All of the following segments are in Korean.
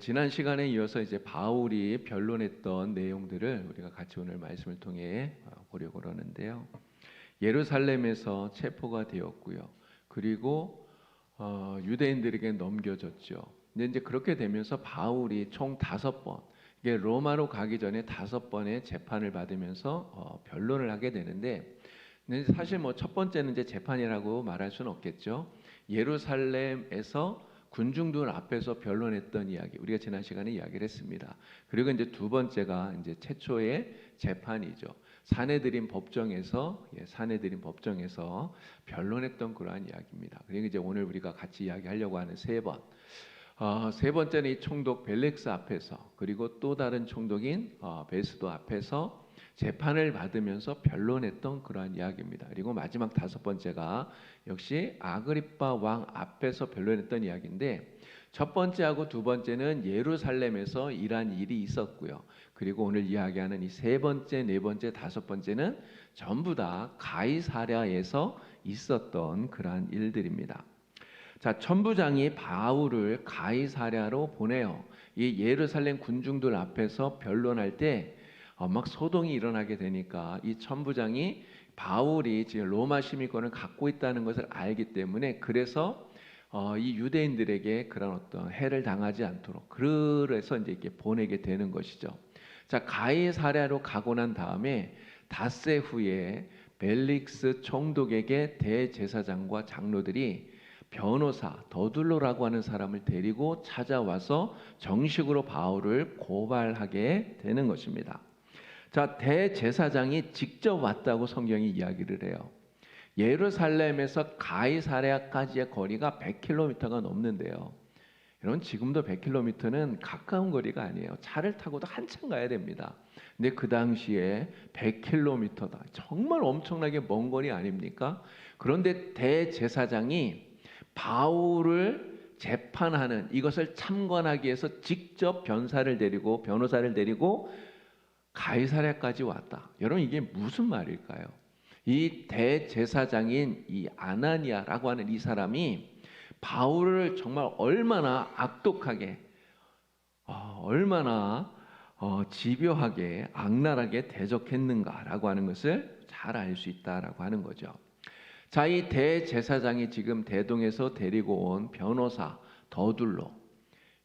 지난 시간에 이어서 이제 바울이 변론했던 내용들을 우리가 같이 오늘 말씀을 통해 보려고 그러는데요. 예루살렘에서 체포가 되었고요. 그리고 유대인들에게 넘겨졌죠. 근데 이제 그렇게 되면서 바울이 총 5번, 이게 로마로 가기 전에 5번의 재판을 받으면서 변론을 하게 되는데, 근데 사실 뭐 첫 번째는 이제 재판이라고 말할 수는 없겠죠. 예루살렘에서 군중들 앞에서 변론했던 이야기, 우리가 지난 시간에 이야기를 했습니다. 그리고 이제 두 번째가 이제 최초의 재판이죠. 사내들인 법정에서 변론했던 그러한 이야기입니다. 그리고 이제 오늘 우리가 같이 이야기하려고 하는 세 번째는 이 총독 벨렉스 앞에서, 그리고 또 다른 총독인 베스도 앞에서 재판을 받으면서 변론했던 그러한 이야기입니다. 그리고 마지막 5번째가 역시 아그리빠 왕 앞에서 변론했던 이야기인데, 첫 번째하고 두 번째는 예루살렘에서 이러한 일이 있었고요. 그리고 오늘 이야기하는 이 세 번째, 네 번째, 5번째는 전부 다 가이사랴에서 있었던 그러한 일들입니다. 자, 천부장이 바울을 가이사랴로 보내요. 이 예루살렘 군중들 앞에서 변론할 때 막 소동이 일어나게 되니까 이 천부장이 바울이 지금 로마 시민권을 갖고 있다는 것을 알기 때문에, 그래서 이 유대인들에게 그런 어떤 해를 당하지 않도록 그래서 이제 이렇게 보내게 되는 것이죠. 자, 가이사랴로 가고 난 다음에 닷새 후에 벨릭스 총독에게 대제사장과 장로들이 변호사 더둘로라고 하는 사람을 데리고 찾아와서 정식으로 바울을 고발하게 되는 것입니다. 자, 대제사장이 직접 왔다고 성경이 이야기를 해요. 예루살렘에서 가이사랴까지의 거리가 100km가 넘는데요. 여러분, 지금도 100km는 가까운 거리가 아니에요. 차를 타고도 한참 가야 됩니다. 근데 그 당시에 100km다. 정말 엄청나게 먼 거리 아닙니까? 그런데 대제사장이 바울을 재판하는 이것을 참관하기 위해서 직접 변호사를 데리고 가이사랴까지 왔다. 여러분, 이게 무슨 말일까요? 이 대제사장인 이 아나니아라고 하는 이 사람이 바울을 정말 얼마나 악독하게, 얼마나 집요하게, 악랄하게 대적했는가라고 하는 것을 잘 알 수 있다라고 하는 거죠. 자, 이 대제사장이 지금 대동에서 데리고 온 변호사 더둘로,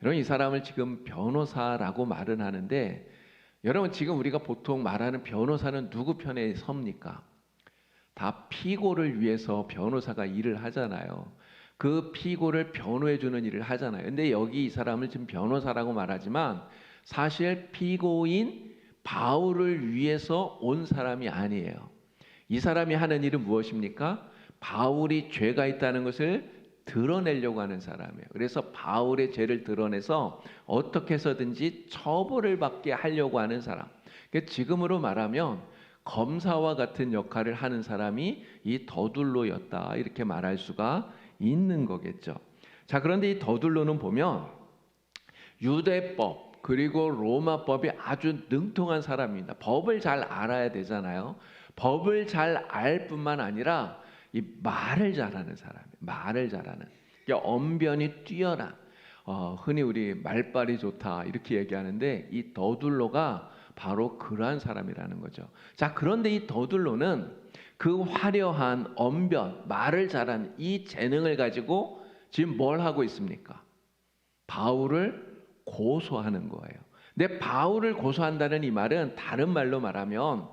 여러분, 이 사람을 지금 변호사라고 말은 하는데, 여러분, 지금 우리가 보통 말하는 변호사는 누구 편에 섭니까? 다 피고를 위해서 변호사가 일을 하잖아요. 그 피고를 변호해 주는 일을 하잖아요. 근데 여기 이 사람을 지금 변호사라고 말하지만 사실 피고인 바울을 위해서 온 사람이 아니에요. 이 사람이 하는 일은 무엇입니까? 바울이 죄가 있다는 것을 드러내려고 하는 사람이에요. 그래서 바울의 죄를 드러내서 어떻게 해서든지 처벌을 받게 하려고 하는 사람. 지금으로 말하면 검사와 같은 역할을 하는 사람이 이 더둘로였다, 이렇게 말할 수가 있는 거겠죠. 자, 그런데 이 더둘로는 보면 유대법 그리고 로마법이 아주 능통한 사람입니다. 법을 잘 알아야 되잖아요. 법을 잘 알 뿐만 아니라 이 말을 잘하는 사람이에요. 말을 잘하는, 언변이 뛰어난, 흔히 우리 말빨이 좋다 이렇게 얘기하는데, 이 더둘로가 바로 그러한 사람이라는 거죠. 자, 그런데 이 더둘로는 그 화려한 언변, 말을 잘하는 이 재능을 가지고 지금 뭘 하고 있습니까? 바울을 고소하는 거예요. 근데 바울을 고소한다는 이 말은 다른 말로 말하면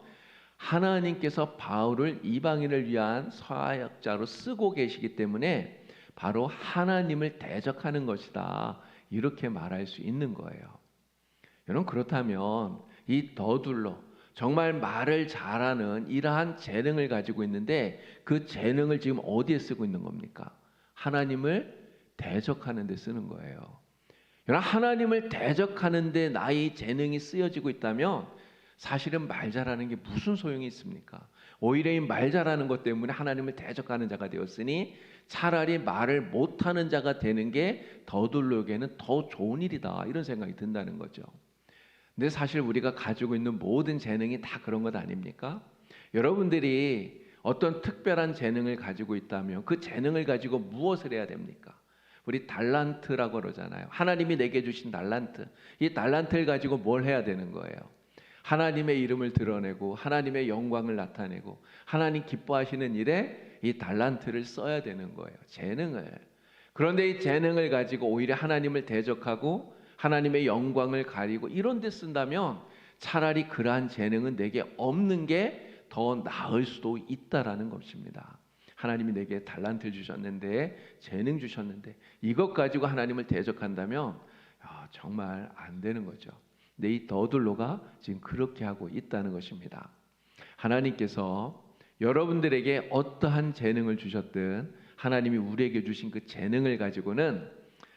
하나님께서 바울을 이방인을 위한 서약자로 쓰고 계시기 때문에 바로 하나님을 대적하는 것이다, 이렇게 말할 수 있는 거예요. 여러분, 그렇다면 이 더둘로 정말 말을 잘하는 이러한 재능을 가지고 있는데, 그 재능을 지금 어디에 쓰고 있는 겁니까? 하나님을 대적하는 데 쓰는 거예요. 여러분, 하나님을 대적하는 데 나의 재능이 쓰여지고 있다면 사실은 말 잘하는 게 무슨 소용이 있습니까? 오히려 이 말 잘하는 것 때문에 하나님을 대적하는 자가 되었으니 차라리 말을 못하는 자가 되는 게 더둘로에게는 더 좋은 일이다, 이런 생각이 든다는 거죠. 근데 사실 우리가 가지고 있는 모든 재능이 다 그런 것 아닙니까? 여러분들이 어떤 특별한 재능을 가지고 있다면 그 재능을 가지고 무엇을 해야 됩니까? 우리 달란트라고 그러잖아요. 하나님이 내게 주신 달란트. 이 달란트를 가지고 뭘 해야 되는 거예요? 하나님의 이름을 드러내고 하나님의 영광을 나타내고 하나님 기뻐하시는 일에 이 달란트를 써야 되는 거예요. 재능을. 그런데 이 재능을 가지고 오히려 하나님을 대적하고 하나님의 영광을 가리고 이런 데 쓴다면 차라리 그러한 재능은 내게 없는 게 더 나을 수도 있다라는 것입니다. 하나님이 내게 달란트를 주셨는데, 재능 주셨는데 이것 가지고 하나님을 대적한다면 정말 안 되는 거죠. 근데 이 더둘로가 지금 그렇게 하고 있다는 것입니다. 하나님께서 여러분들에게 어떠한 재능을 주셨든 하나님이 우리에게 주신 그 재능을 가지고는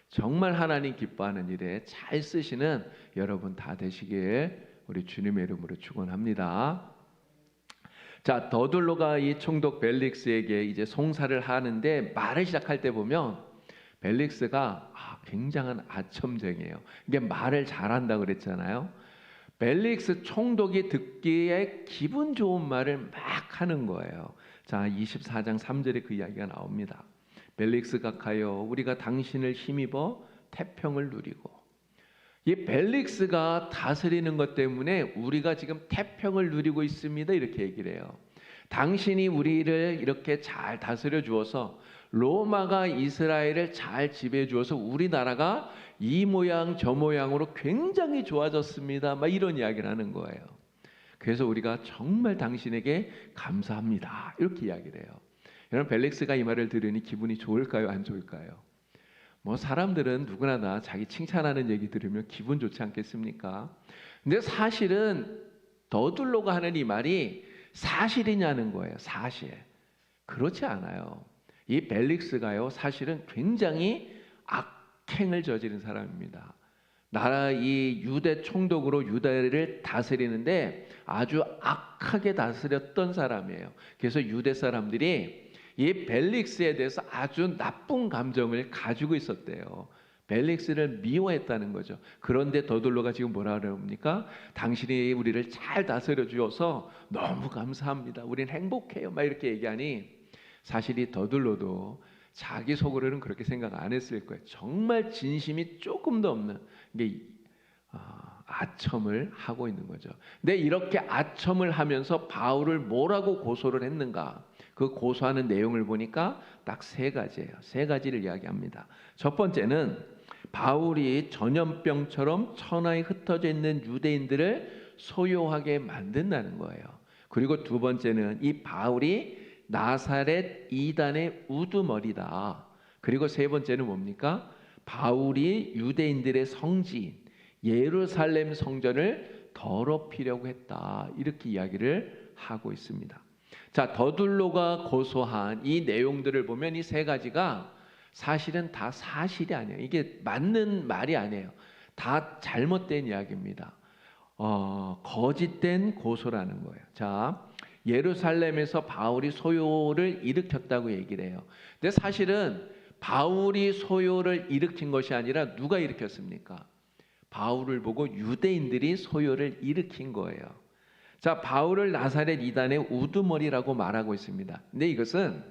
정말 하나님 기뻐하는 일에 잘 쓰시는 여러분 다 되시길 우리 주님의 이름으로 축원합니다. 자, 더둘로가 이 총독 벨릭스에게 이제 송사를 하는데 말을 시작할 때 보면 벨릭스가 굉장한 아첨쟁이에요. 이게 말을 잘한다 그랬잖아요. 벨릭스 총독이 듣기에 기분 좋은 말을 막 하는 거예요. 자, 24장 3절에 그 이야기가 나옵니다. 벨릭스가 가요, 우리가 당신을 힘입어 태평을 누리고. 이 벨릭스가 다스리는 것 때문에 우리가 지금 태평을 누리고 있습니다. 이렇게 얘기를 해요. 당신이 우리를 이렇게 잘 다스려 주어서 로마가 이스라엘을 잘 지배해 주어서 우리나라가 이 모양 저 모양으로 굉장히 좋아졌습니다. 막 이런 이야기를 하는 거예요. 그래서 우리가 정말 당신에게 감사합니다. 이렇게 이야기를 해요. 여러분, 벨릭스가 이 말을 들으니 기분이 좋을까요? 안 좋을까요? 뭐 사람들은 누구나 다 자기 칭찬하는 얘기 들으면 기분 좋지 않겠습니까? 근데 사실은 더둘로가 하는 이 말이 사실이냐는 거예요. 사실. 그렇지 않아요. 이 벨릭스가요, 사실은 굉장히 악행을 저지른 사람입니다. 나라 이 유대 총독으로 유다를 다스리는데 아주 악하게 다스렸던 사람이에요. 그래서 유대 사람들이 이 벨릭스에 대해서 아주 나쁜 감정을 가지고 있었대요. 벨릭스를 미워했다는 거죠. 그런데 더둘로가 지금 뭐라 그럽니까? 당신이 우리를 잘 다스려 주어서 너무 감사합니다. 우린 행복해요. 막 이렇게 얘기하니 사실 이 더둘로도 자기 속으로는 그렇게 생각 안 했을 거예요. 정말 진심이 조금도 없는 게 아첨을 하고 있는 거죠. 근데 이렇게 아첨을 하면서 바울을 뭐라고 고소를 했는가? 그 고소하는 내용을 보니까 딱 세 가지예요. 세 가지를 이야기합니다. 첫 번째는 바울이 전염병처럼 천하에 흩어져 있는 유대인들을 소요하게 만든다는 거예요. 그리고 두 번째는 이 바울이 나사렛 이단의 우두머리다. 그리고 세 번째는 뭡니까? 바울이 유대인들의 성지인 예루살렘 성전을 더럽히려고 했다. 이렇게 이야기를 하고 있습니다. 자, 더둘로가 고소한 이 내용들을 보면 이 세 가지가 사실은 다 사실이 아니에요. 이게 맞는 말이 아니에요. 다 잘못된 이야기입니다. 거짓된 고소라는 거예요. 자, 예루살렘에서 바울이 소요를 일으켰다고 얘기를 해요. 근데 사실은 바울이 소요를 일으킨 것이 아니라 누가 일으켰습니까? 바울을 보고 유대인들이 소요를 일으킨 거예요. 자, 바울을 나사렛 이단의 우두머리라고 말하고 있습니다. 근데 이것은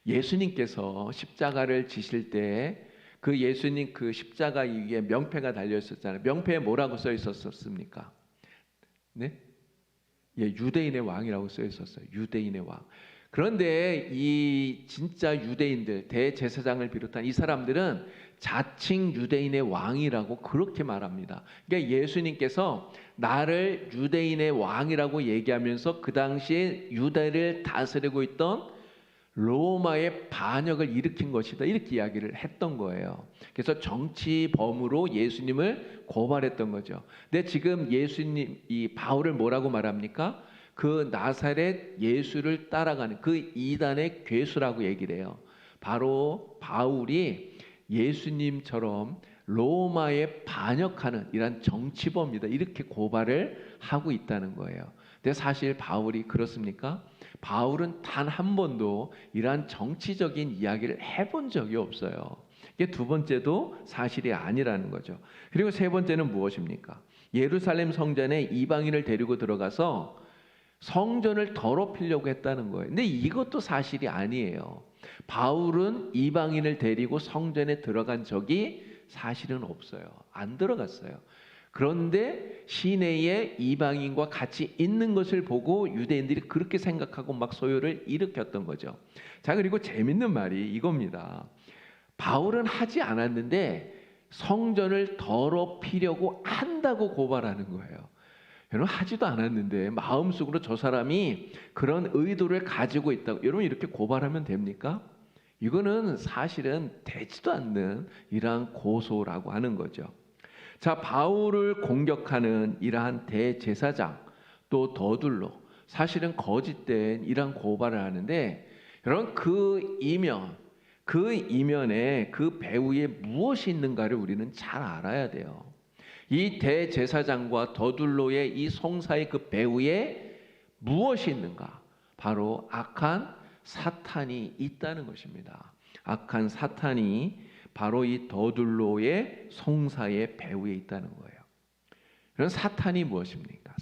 예수님께서 십자가를 지실 때 그 예수님 그 십자가 위에 명패가 달려 있었잖아요. 명패에 뭐라고 써 있었습니까? 네? 예, 유대인의 왕이라고 써 있었어요. 유대인의 왕. 그런데 이 진짜 유대인들, 대제사장을 비롯한 이 사람들은 자칭 유대인의 왕이라고 그렇게 말합니다. 그러니까 예수님께서 나를 유대인의 왕이라고 얘기하면서 그 당시에 유대를 다스리고 있던 로마의 반역을 일으킨 것이다. 이렇게 이야기를 했던 거예요. 그래서 정치범으로 예수님을 고발했던 거죠. 근데 지금 예수님, 이 바울을 뭐라고 말합니까? 그 나사렛 예수를 따라가는 그 이단의 괴수라고 얘기를 해요. 바로 바울이 예수님처럼 로마에 반역하는 이런 정치범이다. 이렇게 고발을 하고 있다는 거예요. 근데 사실 바울이 그렇습니까? 바울은 단 한 번도 이러한 정치적인 이야기를 해본 적이 없어요. 이게 두 번째도 사실이 아니라는 거죠. 그리고 세 번째는 무엇입니까? 예루살렘 성전에 이방인을 데리고 들어가서 성전을 더럽히려고 했다는 거예요. 근데 이것도 사실이 아니에요. 바울은 이방인을 데리고 성전에 들어간 적이 사실은 없어요. 안 들어갔어요. 그런데 시내에 이방인과 같이 있는 것을 보고 유대인들이 그렇게 생각하고 막 소요를 일으켰던 거죠. 자, 그리고 재밌는 말이 이겁니다. 바울은 하지 않았는데 성전을 더럽히려고 한다고 고발하는 거예요. 여러분, 하지도 않았는데 마음속으로 저 사람이 그런 의도를 가지고 있다고, 여러분 이렇게 고발하면 됩니까? 이거는 사실은 되지도 않는 이러한 고소라고 하는 거죠. 자, 바울을 공격하는 이러한 대제사장 또 더둘로 사실은 거짓된 이러한 고발을 하는데, 여러분 그 이면에 그 배후에 무엇이 있는가를 우리는 잘 알아야 돼요. 이 대제사장과 더둘로의 이 송사의 그 배후에 무엇이 있는가? 바로 악한 사탄이 있다는 것입니다. 악한 사탄이 바로 이 더둘로의 송사의 배후에 있다는 거예요. 그럼 사탄이 무엇입니까?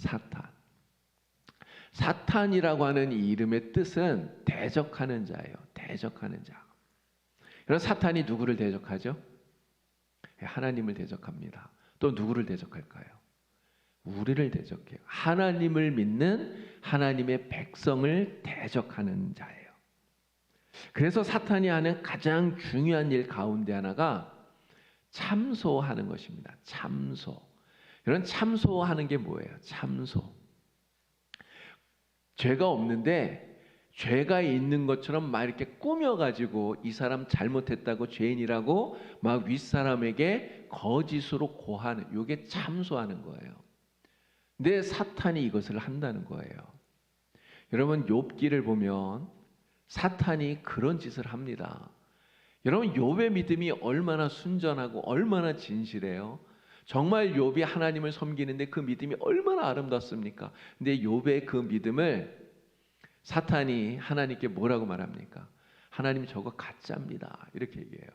사탄이라고 하는 이 이름의 뜻은 대적하는 자예요. 대적하는 자. 그럼 사탄이 누구를 대적하죠? 하나님을 대적합니다. 또 누구를 대적할까요? 우리를 대적해요. 하나님을 믿는 하나님의 백성을 대적하는 자예요. 그래서 사탄이 하는 가장 중요한 일 가운데 하나가 참소하는 것입니다. 참소. 이런 참소하는 게 뭐예요? 참소. 죄가 없는데 죄가 있는 것처럼 막 이렇게 꾸며가지고 이 사람 잘못했다고 죄인이라고 막 윗사람에게 거짓으로 고하는, 이게 참소하는 거예요. 근데 사탄이 이것을 한다는 거예요. 여러분 욥기를 보면 사탄이 그런 짓을 합니다. 여러분 욥의 믿음이 얼마나 순전하고 얼마나 진실해요. 정말 욥이 하나님을 섬기는데 그 믿음이 얼마나 아름답습니까? 근데 욥의 그 믿음을 사탄이 하나님께 뭐라고 말합니까? 하나님 저거 가짜입니다. 이렇게 얘기해요.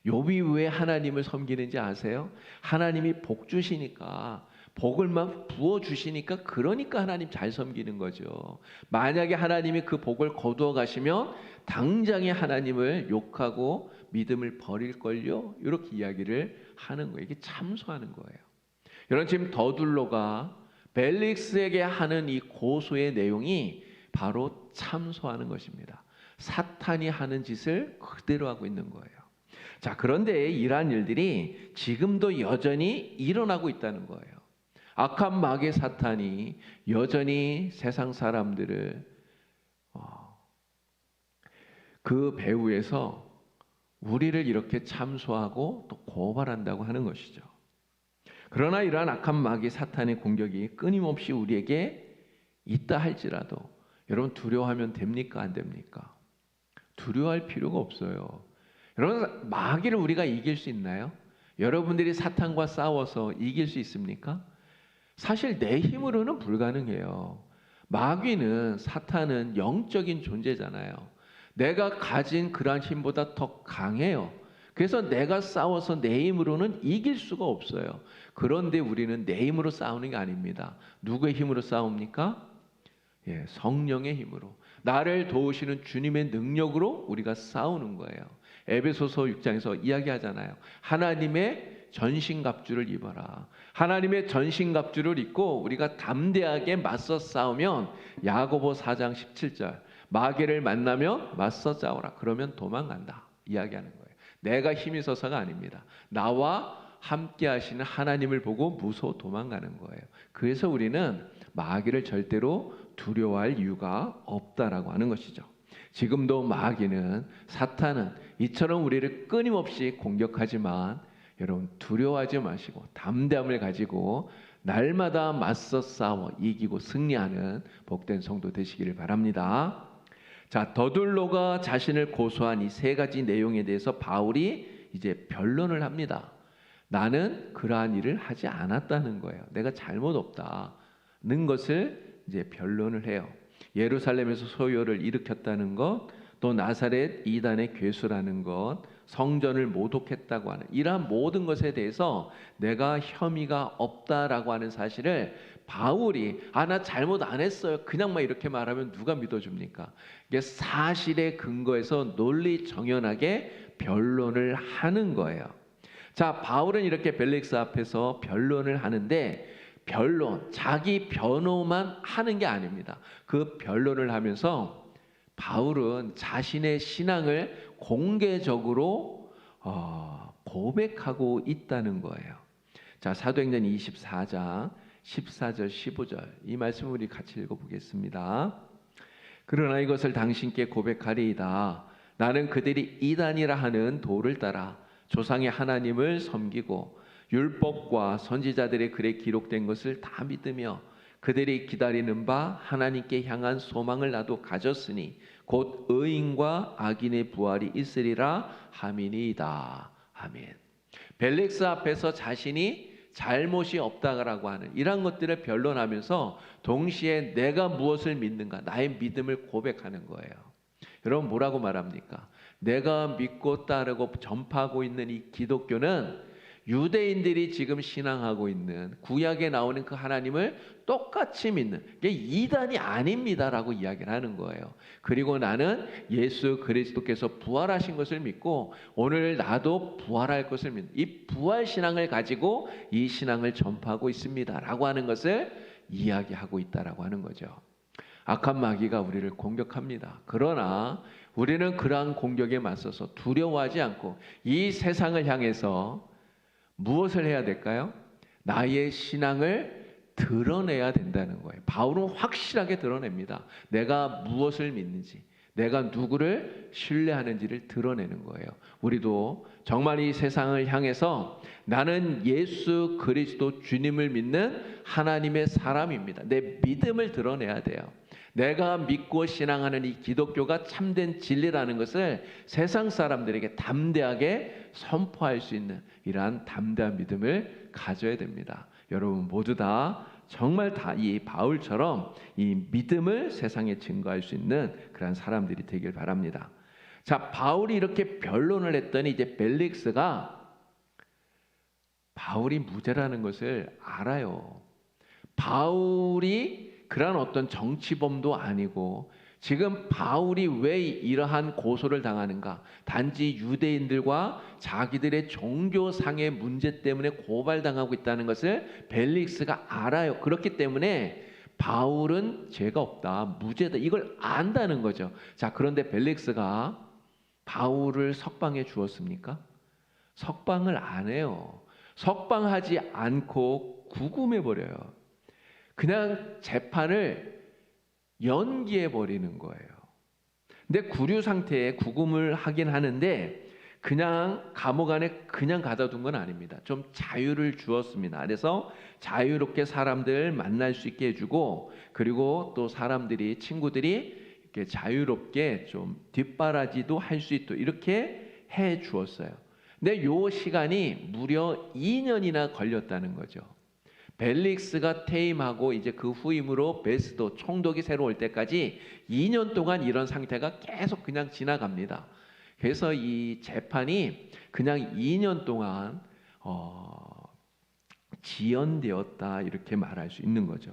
욥이 왜 하나님을 섬기는지 아세요? 하나님이 복 주시니까, 복을 막 부어 주시니까, 그러니까 하나님 잘 섬기는 거죠. 만약에 하나님이 그 복을 거두어 가시면 당장에 하나님을 욕하고 믿음을 버릴걸요? 이렇게 이야기를 하는 거예요. 이게 참소하는 거예요. 여러분 지금 더둘로가 벨릭스에게 하는 이 고소의 내용이 바로 참소하는 것입니다. 사탄이 하는 짓을 그대로 하고 있는 거예요. 자, 그런데 이러한 일들이 지금도 여전히 일어나고 있다는 거예요. 악한 마귀 사탄이 여전히 세상 사람들을 그 배후에서 우리를 이렇게 참소하고 또 고발한다고 하는 것이죠. 그러나 이러한 악한 마귀 사탄의 공격이 끊임없이 우리에게 있다 할지라도 여러분 두려워하면 됩니까? 안 됩니까? 두려워할 필요가 없어요. 여러분 마귀를 우리가 이길 수 있나요? 여러분들이 사탄과 싸워서 이길 수 있습니까? 사실 내 힘으로는 불가능해요. 마귀는, 사탄은 영적인 존재잖아요. 내가 가진 그러한 힘보다 더 강해요. 그래서 내가 싸워서 내 힘으로는 이길 수가 없어요. 그런데 우리는 내 힘으로 싸우는 게 아닙니다. 누구의 힘으로 싸웁니까? 성령의 힘으로, 나를 도우시는 주님의 능력으로 우리가 싸우는 거예요. 에베소서 6장에서 이야기하잖아요. 하나님의 전신갑주를 입어라. 하나님의 전신갑주를 입고 우리가 담대하게 맞서 싸우면, 야고보 4장 17절, 마귀를 만나면 맞서 싸우라. 그러면 도망간다. 이야기하는 거예요. 내가 힘이 있어서가 아닙니다. 나와 함께 하시는 하나님을 보고 무서워 도망가는 거예요. 그래서 우리는 마귀를 절대로 두려워할 이유가 없다라고 하는 것이죠. 지금도 마귀는, 사탄은 이처럼 우리를 끊임없이 공격하지만 여러분 두려워하지 마시고 담대함을 가지고 날마다 맞서 싸워 이기고 승리하는 복된 성도 되시기를 바랍니다. 자, 더둘로가 자신을 고소한 이 세 가지 내용에 대해서 바울이 이제 변론을 합니다. 나는 그러한 일을 하지 않았다는 거예요. 내가 잘못 없다는 것을 이제 변론을 해요. 예루살렘에서 소요를 일으켰다는 것, 또 나사렛 이단의 괴수라는 것, 성전을 모독했다고 하는 이러한 모든 것에 대해서 내가 혐의가 없다라고 하는 사실을 바울이 나 잘못 안 했어요. 그냥 막 이렇게 말하면 누가 믿어줍니까? 이게 사실에 근거해서 논리 정연하게 변론을 하는 거예요. 자, 바울은 이렇게 벨릭스 앞에서 변론을 하는데 변론, 자기 변호만 하는 게 아닙니다. 그 변론을 하면서 바울은 자신의 신앙을 공개적으로 고백하고 있다는 거예요. 자, 사도행전 24장 14절 15절 이 말씀을 우리 같이 읽어보겠습니다. 그러나 이것을 당신께 고백하리이다. 나는 그들이 이단이라 하는 도를 따라 조상의 하나님을 섬기고 율법과 선지자들의 글에 기록된 것을 다 믿으며 그들이 기다리는 바 하나님께 향한 소망을 나도 가졌으니 곧 의인과 악인의 부활이 있으리라 함이니이다. 아멘. 벨릭스 앞에서 자신이 잘못이 없다라고 하는 이런 것들을 변론하면서 동시에 내가 무엇을 믿는가, 나의 믿음을 고백하는 거예요. 여러분 뭐라고 말합니까? 내가 믿고 따르고 전파하고 있는 이 기독교는 유대인들이 지금 신앙하고 있는 구약에 나오는 그 하나님을 똑같이 믿는 게 이단이 아닙니다라고 이야기를 하는 거예요. 그리고 나는 예수 그리스도께서 부활하신 것을 믿고 오늘 나도 부활할 것을 믿는 이 부활 신앙을 가지고 이 신앙을 전파하고 있습니다라고 하는 것을 이야기하고 있다라고 하는 거죠. 악한 마귀가 우리를 공격합니다. 그러나 우리는 그러한 공격에 맞서서 두려워하지 않고 이 세상을 향해서 무엇을 해야 될까요? 나의 신앙을 드러내야 된다는 거예요. 바울은 확실하게 드러냅니다. 내가 무엇을 믿는지, 내가 누구를 신뢰하는지를 드러내는 거예요. 우리도 정말 이 세상을 향해서 나는 예수 그리스도 주님을 믿는 하나님의 사람입니다. 내 믿음을 드러내야 돼요. 내가 믿고 신앙하는 이 기독교가 참된 진리라는 것을 세상 사람들에게 담대하게 선포할 수 있는 이러한 담대한 믿음을 가져야 됩니다. 여러분 모두 다 정말 다 이 바울처럼 이 믿음을 세상에 증거할 수 있는 그런 사람들이 되길 바랍니다. 자, 바울이 이렇게 변론을 했더니 이제 벨릭스가 바울이 무죄라는 것을 알아요. 바울이 그런 어떤 정치범도 아니고 지금 바울이 왜 이러한 고소를 당하는가? 단지 유대인들과 자기들의 종교상의 문제 때문에 고발당하고 있다는 것을 벨릭스가 알아요. 그렇기 때문에 바울은 죄가 없다, 무죄다 이걸 안다는 거죠. 자, 그런데 벨릭스가 바울을 석방해 주었습니까? 석방을 안 해요. 석방하지 않고 구금해 버려요. 그냥 재판을 연기해 버리는 거예요. 근데 구류 상태에 구금을 하긴 하는데 그냥 감옥 안에 그냥 가다 둔 건 아닙니다. 좀 자유를 주었습니다. 그래서 자유롭게 사람들 만날 수 있게 해주고 그리고 또 사람들이 친구들이 이렇게 자유롭게 좀 뒷바라지도 할 수 있도록 이렇게 해 주었어요. 근데 요 시간이 무려 2년이나 걸렸다는 거죠. 벨릭스가 퇴임하고 이제 그 후임으로 베스도 총독이 새로 올 때까지 2년 동안 이런 상태가 계속 그냥 지나갑니다. 그래서 이 재판이 그냥 2년 동안 지연되었다 이렇게 말할 수 있는 거죠.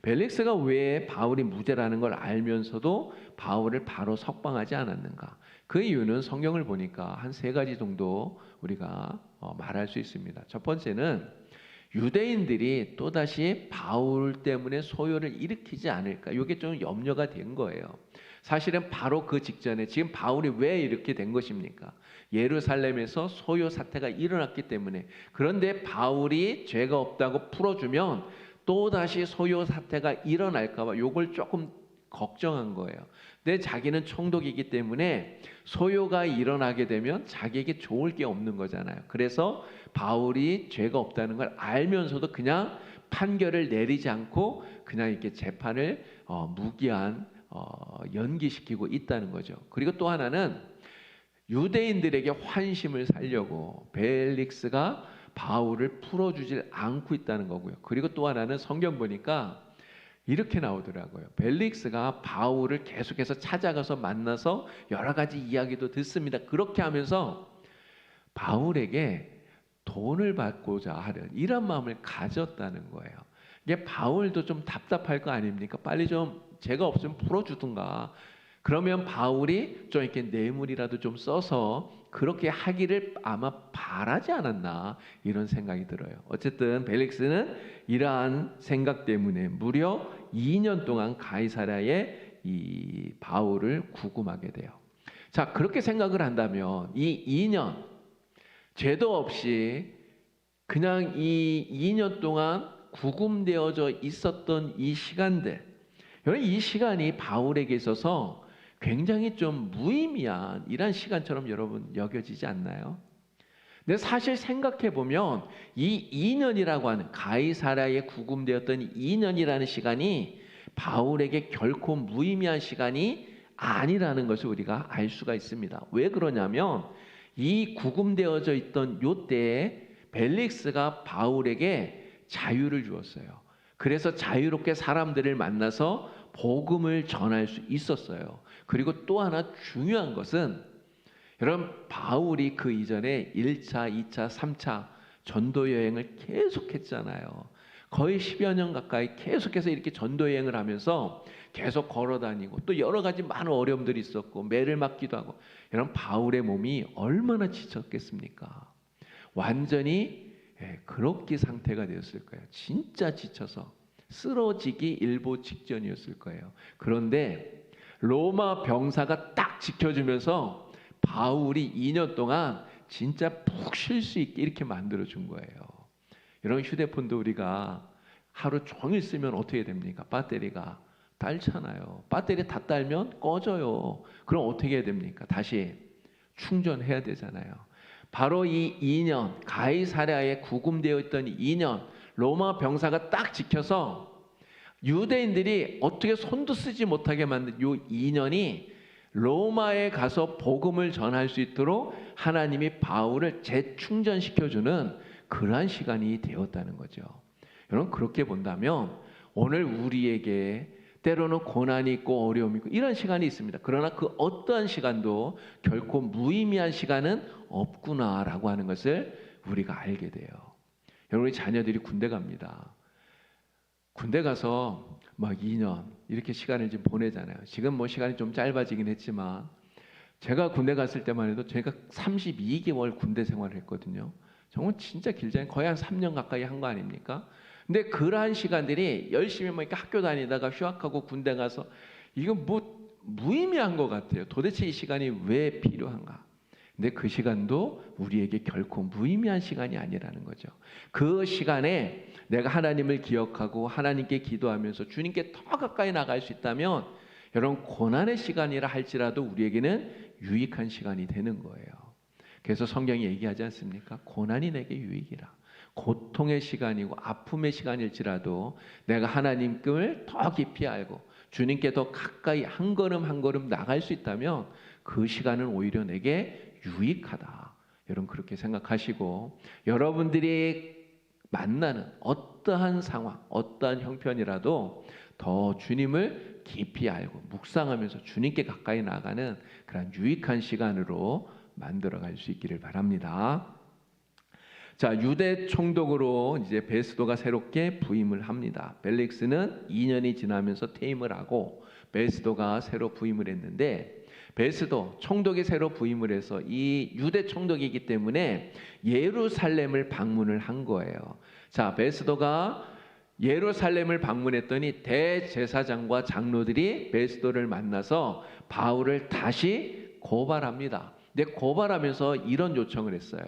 벨릭스가 왜 바울이 무죄라는 걸 알면서도 바울을 바로 석방하지 않았는가? 그 이유는 성경을 보니까 한 3가지 정도 우리가 말할 수 있습니다. 첫 번째는 유대인들이 또다시 바울 때문에 소요를 일으키지 않을까? 이게 좀 염려가 된 거예요. 사실은 바로 그 직전에 지금 바울이 왜 이렇게 된 것입니까? 예루살렘에서 소요 사태가 일어났기 때문에. 그런데 바울이 죄가 없다고 풀어주면 또다시 소요 사태가 일어날까 봐 이걸 조금 걱정한 거예요. 근데 자기는 총독이기 때문에 소요가 일어나게 되면 자기에게 좋을 게 없는 거잖아요. 그래서 바울이 죄가 없다는 걸 알면서도 그냥 판결을 내리지 않고 그냥 이렇게 재판을 무기한 연기시키고 있다는 거죠. 그리고 또 하나는 유대인들에게 환심을 살려고 벨릭스가 바울을 풀어주질 않고 있다는 거고요. 그리고 또 하나는 성경 보니까 이렇게 나오더라고요. 벨릭스가 바울을 계속해서 찾아가서 만나서 여러 가지 이야기도 듣습니다. 그렇게 하면서 바울에게 돈을 받고자 하는 이런 마음을 가졌다는 거예요. 이게 바울도 좀 답답할 거 아닙니까? 빨리 좀 제가 없으면 풀어주든가. 그러면 바울이 좀 이렇게 뇌물이라도 좀 써서 그렇게 하기를 아마 바라지 않았나 이런 생각이 들어요. 어쨌든 벨릭스는 이러한 생각 때문에 무려 2년 동안 가이사랴에 이 바울을 구금하게 돼요. 자, 그렇게 생각을 한다면 이 2년 죄도 없이 그냥 이 2년 동안 구금되어져 있었던 이 시간들, 여러분 이 시간이 바울에게 있어서 굉장히 좀 무의미한 이런 시간처럼 여러분 여겨지지 않나요? 근데 사실 생각해 보면 이 2년이라고 하는 가이사랴에 구금되었던 2년이라는 시간이 바울에게 결코 무의미한 시간이 아니라는 것을 우리가 알 수가 있습니다. 왜 그러냐면 이 구금되어져 있던 요때에 벨릭스가 바울에게 자유를 주었어요. 그래서 자유롭게 사람들을 만나서 복음을 전할 수 있었어요. 그리고 또 하나 중요한 것은 여러분 바울이 그 이전에 1차, 2차, 3차 전도 여행을 계속했잖아요. 거의 10여 년 가까이 계속해서 이렇게 전도 여행을 하면서 계속 걸어 다니고 또 여러 가지 많은 어려움들이 있었고 매를 맞기도 하고 여러분 바울의 몸이 얼마나 지쳤겠습니까? 완전히 그렇게 상태가 되었을 거예요. 진짜 지쳐서 쓰러지기 일보 직전이었을 거예요. 그런데 로마 병사가 딱 지켜주면서 바울이 2년 동안 진짜 푹 쉴 수 있게 이렇게 만들어준 거예요. 여러분 휴대폰도 우리가 하루 종일 쓰면 어떻게 됩니까? 배터리가 닳잖아요. 배터리 다 딸면 꺼져요. 그럼 어떻게 해야 됩니까? 다시 충전해야 되잖아요. 바로 이 2년 가이사랴에 구금되어 있던 2년 로마 병사가 딱 지켜서 유대인들이 어떻게 손도 쓰지 못하게 만든 이 2년이 로마에 가서 복음을 전할 수 있도록 하나님이 바울을 재충전시켜주는 그러한 시간이 되었다는 거죠. 여러분 그렇게 본다면 오늘 우리에게 때로는 고난이 있고 어려움이 있고 이런 시간이 있습니다. 그러나 그 어떠한 시간도 결코 무의미한 시간은 없구나라고 하는 것을 우리가 알게 돼요. 여러분 우리 자녀들이 군대 갑니다. 군대 가서 막 2년 이렇게 시간을 지금 보내잖아요. 지금 뭐 시간이 좀 짧아지긴 했지만 제가 군대 갔을 때만 해도 제가 32개월 군대 생활을 했거든요. 정말 진짜 길잖아요. 거의 한 3년 가까이 한 거 아닙니까? 근데 그러한 시간들이 열심히 막 이렇게 학교 다니다가 휴학하고 군대 가서 이건 뭐 무의미한 것 같아요. 도대체 이 시간이 왜 필요한가? 근데 그 시간도 우리에게 결코 무의미한 시간이 아니라는 거죠. 그 시간에 내가 하나님을 기억하고 하나님께 기도하면서 주님께 더 가까이 나갈 수 있다면 여러분 고난의 시간이라 할지라도 우리에게는 유익한 시간이 되는 거예요. 그래서 성경이 얘기하지 않습니까? 고난이 내게 유익이라. 고통의 시간이고 아픔의 시간일지라도 내가 하나님을 더 깊이 알고 주님께 더 가까이 한 걸음 한 걸음 나갈 수 있다면 그 시간은 오히려 내게 유익하다. 여러분 그렇게 생각하시고 여러분들이 만나는 어떠한 상황, 어떠한 형편이라도 더 주님을 깊이 알고 묵상하면서 주님께 가까이 나가는 그런 유익한 시간으로 만들어갈 수 있기를 바랍니다. 자, 유대 총독으로 이제 베스도가 새롭게 부임을 합니다. 벨릭스는 2년이 지나면서 퇴임을 하고 베스도가 새로 부임을 했는데 베스도 총독이 새로 부임을 해서 이 유대 총독이기 때문에 예루살렘을 방문을 한 거예요. 자, 베스도가 예루살렘을 방문했더니 대제사장과 장로들이 베스도를 만나서 바울을 다시 고발합니다. 근데 고발하면서 이런 요청을 했어요.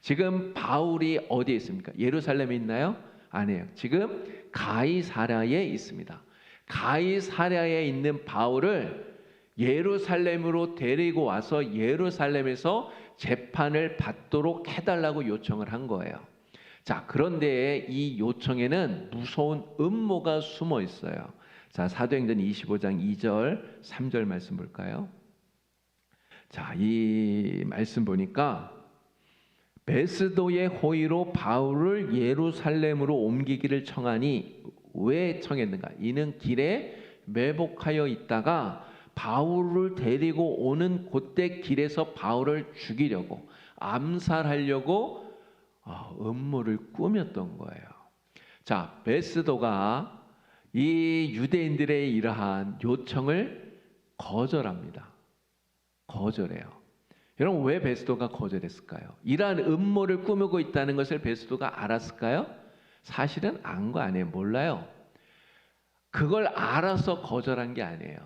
지금 바울이 어디에 있습니까? 예루살렘에 있나요? 아니에요. 지금 가이사랴에 있습니다. 가이사랴에 있는 바울을 예루살렘으로 데리고 와서 예루살렘에서 재판을 받도록 해달라고 요청을 한 거예요. 자, 그런데 이 요청에는 무서운 음모가 숨어 있어요. 자, 사도행전 25장 2절, 3절 말씀 볼까요? 자, 이 말씀 보니까 베스도의 호의로 바울을 예루살렘으로 옮기기를 청하니 왜 청했는가? 이는 길에 매복하여 있다가 바울을 데리고 오는 그때 길에서 바울을 죽이려고 암살하려고 음모를 꾸몄던 거예요. 자, 베스도가 이 유대인들의 이러한 요청을 거절합니다. 거절해요. 여러분, 왜 베스도가 거절했을까요? 이러한 음모를 꾸미고 있다는 것을 베스도가 알았을까요? 사실은 안 거 아니에요. 몰라요. 그걸 알아서 거절한 게 아니에요.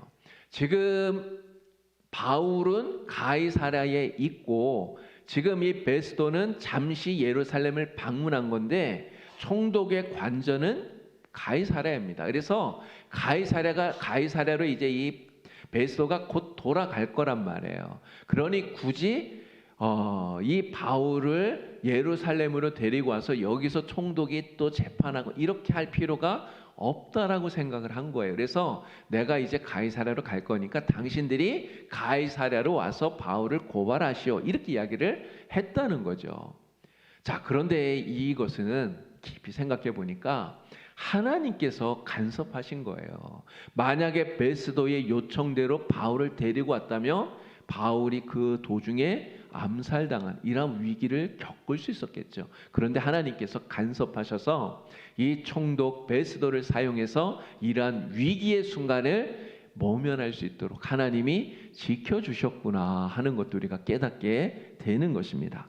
지금 바울은 가이사랴에 있고 지금 이 베스도는 잠시 예루살렘을 방문한 건데 총독의 관저는 가이사랴입니다. 그래서 가이사랴로 이제 이 베스도가 곧 돌아갈 거란 말이에요. 그러니 굳이 이 바울을 예루살렘으로 데리고 와서 여기서 총독이 또 재판하고 이렇게 할 필요가 없다라고 생각을 한 거예요. 그래서 내가 이제 가이사랴로 갈 거니까 당신들이 가이사랴로 와서 바울을 고발하시오, 이렇게 이야기를 했다는 거죠. 자, 그런데 이것은 깊이 생각해 보니까 하나님께서 간섭하신 거예요. 만약에 베스도의 요청대로 바울을 데리고 왔다면 바울이 그 도중에 암살당한 이런 위기를 겪을 수 있었겠죠. 그런데 하나님께서 간섭하셔서 이 총독 베스도를 사용해서 이러한 위기의 순간을 모면할 수 있도록 하나님이 지켜주셨구나 하는 것도 우리가 깨닫게 되는 것입니다.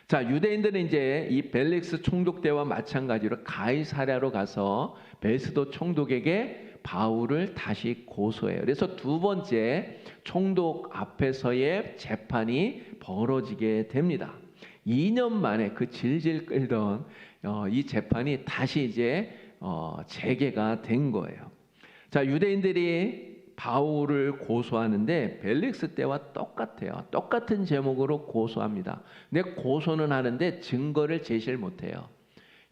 자, 유대인들은 이제 이 벨릭스 총독 때와 마찬가지로 가이사랴로 가서 베스도 총독에게 바울을 다시 고소해요. 그래서 두 번째 총독 앞에서의 재판이 벌어지게 됩니다. 2년 만에 그 질질 끌던 이 재판이 다시 이제 재개가 된 거예요. 자, 유대인들이 바울을 고소하는데 벨릭스 때와 똑같아요. 똑같은 제목으로 고소합니다. 근데 고소는 하는데 증거를 제시를 못해요.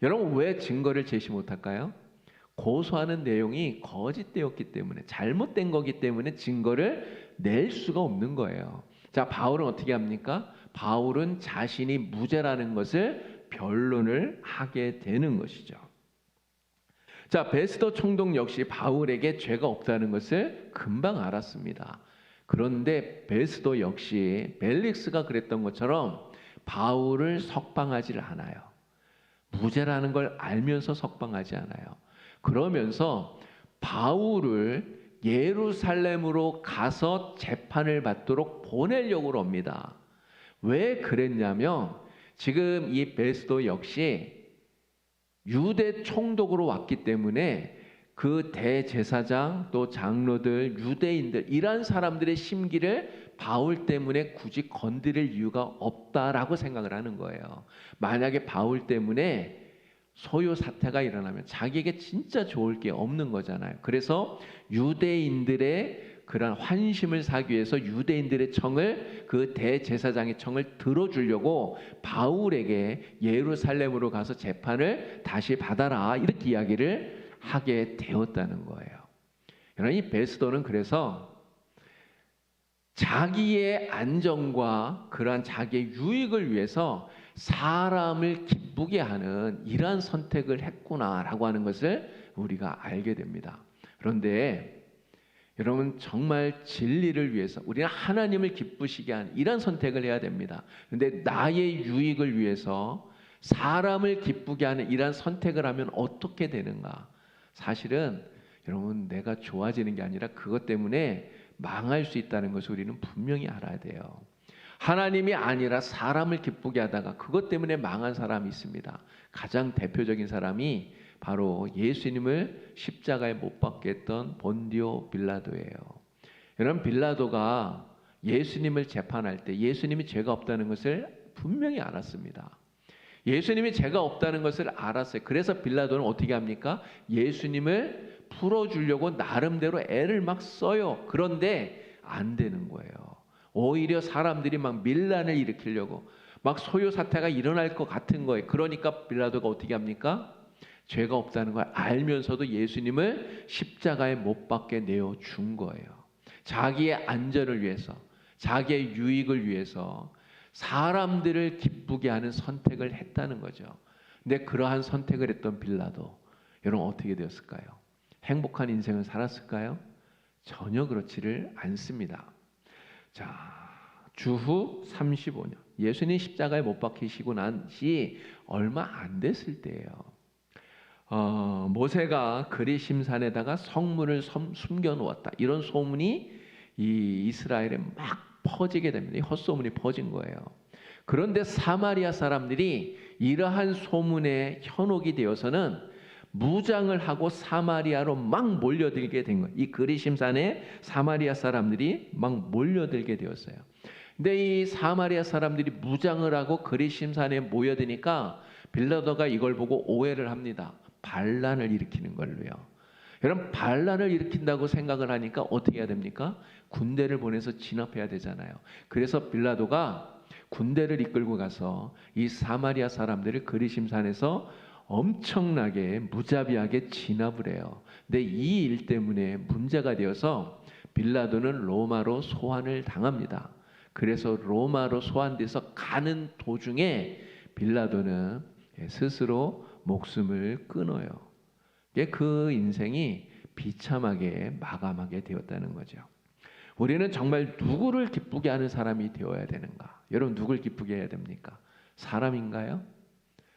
여러분, 왜 증거를 제시 못할까요? 고소하는 내용이 거짓되었기 때문에, 잘못된 거기 때문에 증거를 낼 수가 없는 거예요. 자, 바울은 어떻게 합니까? 바울은 자신이 무죄라는 것을 변론을 하게 되는 것이죠. 자, 베스도 총독 역시 바울에게 죄가 없다는 것을 금방 알았습니다. 그런데 베스도 역시 벨릭스가 그랬던 것처럼 바울을 석방하지를 않아요. 무죄라는 걸 알면서 석방하지 않아요. 그러면서 바울을 예루살렘으로 가서 재판을 받도록 보내려고 합니다. 왜 그랬냐면 지금 이 베스도 역시 유대 총독으로 왔기 때문에 그 대제사장 또 장로들 유대인들 이런 사람들의 심기를 바울 때문에 굳이 건드릴 이유가 없다라고 생각을 하는 거예요. 만약에 바울 때문에 소요 사태가 일어나면 자기에게 진짜 좋을 게 없는 거잖아요. 그래서 유대인들의 그런 환심을 사기 위해서 유대인들의 청을, 그 대제사장의 청을 들어주려고 바울에게 예루살렘으로 가서 재판을 다시 받아라, 이렇게 이야기를 하게 되었다는 거예요. 여러분, 이 베스도는 그래서 자기의 안정과 그러한 자기의 유익을 위해서 사람을 기쁘게 하는 이러한 선택을 했구나라고 하는 것을 우리가 알게 됩니다. 그런데 여러분, 정말 진리를 위해서 우리는 하나님을 기쁘시게 하는 이런 선택을 해야 됩니다. 그런데 나의 유익을 위해서 사람을 기쁘게 하는 이런 선택을 하면 어떻게 되는가? 사실은 여러분, 내가 좋아지는 게 아니라 그것 때문에 망할 수 있다는 것을 우리는 분명히 알아야 돼요. 하나님이 아니라 사람을 기쁘게 하다가 그것 때문에 망한 사람이 있습니다. 가장 대표적인 사람이 바로 예수님을 십자가에 못 박게 했던 본디오 빌라도예요. 여러분, 빌라도가 예수님을 재판할 때 예수님이 죄가 없다는 것을 분명히 알았습니다. 예수님이 죄가 없다는 것을 알았어요. 그래서 빌라도는 어떻게 합니까? 예수님을 풀어주려고 나름대로 애를 막 써요. 그런데 안 되는 거예요. 오히려 사람들이 막 밀란을 일으키려고 막 소요 사태가 일어날 것 같은 거예요. 그러니까 빌라도가 어떻게 합니까? 죄가 없다는 걸 알면서도 예수님을 십자가에 못 박게 내어 준 거예요. 자기의 안전을 위해서, 자기의 유익을 위해서 사람들을 기쁘게 하는 선택을 했다는 거죠. 근데 그러한 선택을 했던 빌라도, 여러분 어떻게 되었을까요? 행복한 인생을 살았을까요? 전혀 그렇지를 않습니다. 자, 주후 35년. 예수님 십자가에 못 박히시고 난 지 얼마 안 됐을 때예요. 모세가 그리심산에다가 성문을 숨겨 놓았다. 이런 소문이 이 이스라엘에 막 퍼지게 됩니다. 이 헛소문이 퍼진 거예요. 그런데 사마리아 사람들이 이러한 소문에 현혹이 되어서는 무장을 하고 사마리아로 막 몰려들게 된 거예요. 이 그리심산에 사마리아 사람들이 막 몰려들게 되었어요. 근데 이 사마리아 사람들이 무장을 하고 그리심산에 모여드니까 빌라도가 이걸 보고 오해를 합니다. 반란을 일으키는 걸로요. 여러분, 반란을 일으킨다고 생각을 하니까 어떻게 해야 됩니까? 군대를 보내서 진압해야 되잖아요. 그래서 빌라도가 군대를 이끌고 가서 이 사마리아 사람들을 그리심산에서 엄청나게 무자비하게 진압을 해요. 근데 이 일 때문에 문제가 되어서 빌라도는 로마로 소환을 당합니다. 그래서 로마로 소환돼서 가는 도중에 빌라도는 스스로 목숨을 끊어요. 그 인생이 비참하게 마감하게 되었다는 거죠. 우리는 정말 누구를 기쁘게 하는 사람이 되어야 되는가? 여러분, 누굴 기쁘게 해야 됩니까? 사람인가요?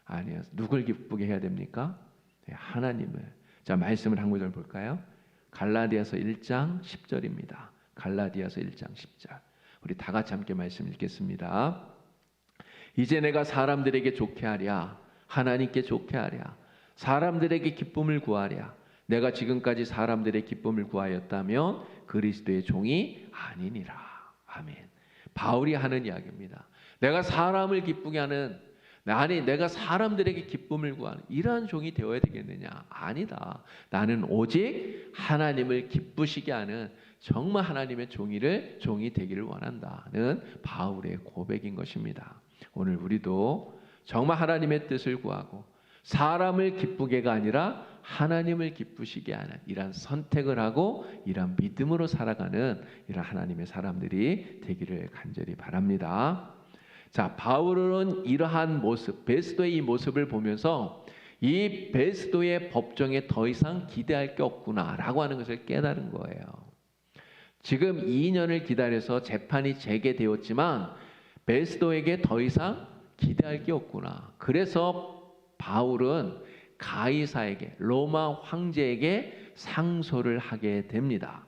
아니요. 누굴 기쁘게 해야 됩니까? 하나님을. 자, 말씀을 한 구절 볼까요? 갈라디아서 1장 10절입니다. 갈라디아서 1장 10절. 우리 다 같이 함께 말씀 읽겠습니다. 이제 내가 사람들에게 좋게 하랴, 하나님께 좋게 하랴, 사람들에게 기쁨을 구하랴. 내가 지금까지 사람들의 기쁨을 구하였다면 그리스도의 종이 아니니라. 아멘. 바울이 하는 이야기입니다. 내가 사람을 기쁘게 하는, 아니 내가 사람들에게 기쁨을 구하는 이러한 종이 되어야 되겠느냐? 아니다. 나는 오직 하나님을 기쁘시게 하는 정말 하나님의 종이 되기를 원한다는 바울의 고백인 것입니다. 오늘 우리도 정말 하나님의 뜻을 구하고 사람을 기쁘게가 아니라 하나님을 기쁘시게 하는 이러한 선택을 하고 이러한 믿음으로 살아가는 이러한 하나님의 사람들이 되기를 간절히 바랍니다. 자, 바울은 이러한 모습, 베스도의 이 모습을 보면서 이 베스도의 법정에 더 이상 기대할 게 없구나라고 하는 것을 깨달은 거예요. 지금 2년을 기다려서 재판이 재개되었지만 베스도에게 더 이상 기대할 게 없구나. 그래서 바울은 가이사에게, 로마 황제에게 상소를 하게 됩니다.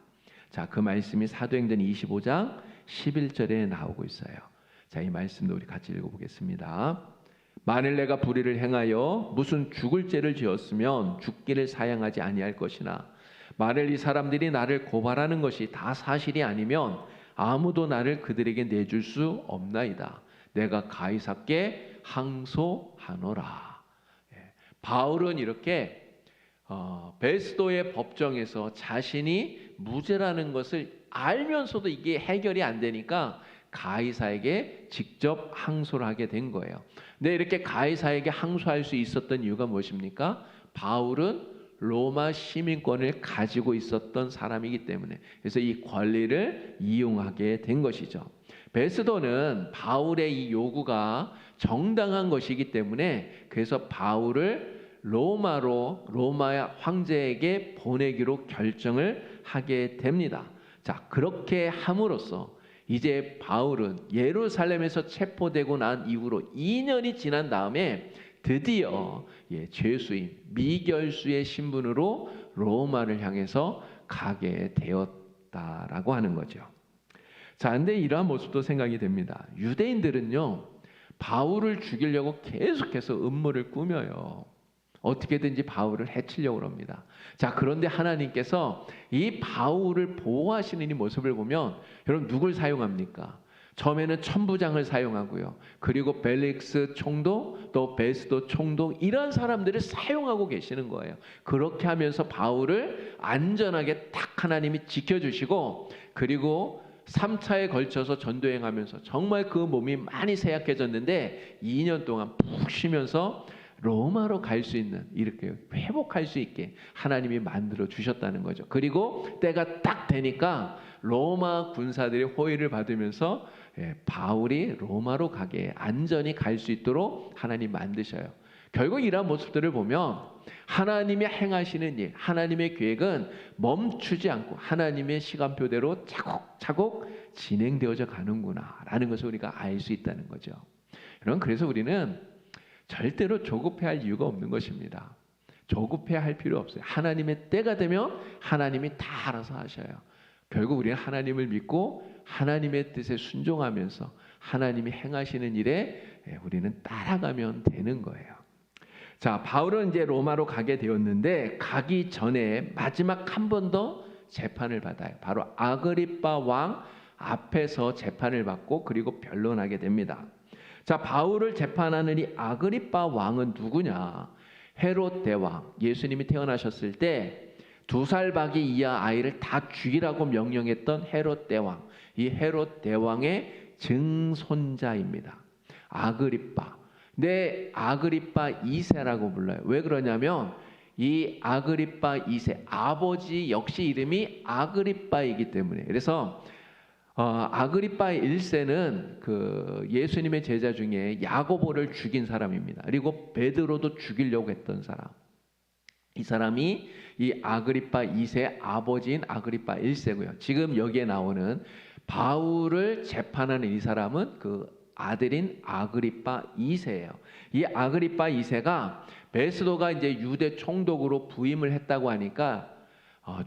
자, 그 말씀이 사도행전 25장 11절에 나오고 있어요. 자, 이 말씀도 우리 같이 읽어보겠습니다. 만일 내가 불의를 행하여 무슨 죽을 죄를 지었으면 죽기를 사양하지 아니할 것이나 만일 이 사람들이 나를 고발하는 것이 다 사실이 아니면 아무도 나를 그들에게 내줄 수 없나이다. 내가 가이사께 항소하노라. 바울은 이렇게 베스도의 법정에서 자신이 무죄라는 것을 알면서도 이게 해결이 안 되니까 가이사에게 직접 항소를 하게 된 거예요. 근데 이렇게 가이사에게 항소할 수 있었던 이유가 무엇입니까? 바울은 로마 시민권을 가지고 있었던 사람이기 때문에, 그래서 이 권리를 이용하게 된 것이죠. 베스도는 바울의 이 요구가 정당한 것이기 때문에 그래서 바울을 로마 황제에게 보내기로 결정을 하게 됩니다. 자, 그렇게 함으로써 이제 바울은 예루살렘에서 체포되고 난 이후로 2년이 지난 다음에 드디어 죄수인 미결수의 신분으로 로마를 향해서 가게 되었다라고 하는 거죠. 자, 근데 이러한 모습도 생각이 됩니다. 유대인들은요, 바울을 죽이려고 계속해서 음모를 꾸며요. 어떻게든지 바울을 해치려고 합니다. 자, 그런데 하나님께서 이 바울을 보호하시는 이 모습을 보면 여러분 누굴 사용합니까? 처음에는 천부장을 사용하고요. 그리고 벨릭스 총독, 또 베스도 총독, 이런 사람들을 사용하고 계시는 거예요. 그렇게 하면서 바울을 안전하게 딱 하나님이 지켜주시고, 그리고 3차에 걸쳐서 전도행하면서 정말 그 몸이 많이 쇠약해졌는데 2년 동안 푹 쉬면서 로마로 갈 수 있는, 이렇게 회복할 수 있게 하나님이 만들어 주셨다는 거죠. 그리고 때가 딱 되니까 로마 군사들의 호의를 받으면서 바울이 로마로 가게 안전히 갈 수 있도록 하나님 만드셔요. 결국 이러한 모습들을 보면 하나님의 행하시는 일, 하나님의 계획은 멈추지 않고 하나님의 시간표대로 차곡차곡 진행되어져 가는구나라는 것을 우리가 알 수 있다는 거죠. 여러분, 그래서 우리는 절대로 조급해할 이유가 없는 것입니다. 조급해할 필요 없어요. 하나님의 때가 되면 하나님이 다 알아서 하셔요. 결국 우리는 하나님을 믿고 하나님의 뜻에 순종하면서 하나님이 행하시는 일에 우리는 따라가면 되는 거예요. 자, 바울은 이제 로마로 가게 되었는데 가기 전에 마지막 한 번 더 재판을 받아요. 바로 아그리빠 왕 앞에서 재판을 받고 그리고 변론하게 됩니다. 자, 바울을 재판하는 이 아그리빠 왕은 누구냐? 헤롯 대왕, 예수님이 태어나셨을 때 2살 박이 이하 아이를 다 죽이라고 명령했던 헤롯 대왕, 이 헤롯 대왕의 증손자입니다. 아그리빠. 네, 아그리빠 2세라고 불러요. 왜 그러냐면 이 아그리빠 2세, 아버지 역시 이름이 아그리빠이기 때문에. 그래서 아그리빠 1세는 그 예수님의 제자 중에 야고보를 죽인 사람입니다. 그리고 베드로도 죽이려고 했던 사람. 이 사람이 이 아그리빠 2세 아버지인 아그리빠 1세고요. 지금 여기에 나오는 바울을 재판하는 이 사람은 그 아들인 아그리빠 2세예요. 이 아그리빠 2세가 베스도가 이제 유대 총독으로 부임을 했다고 하니까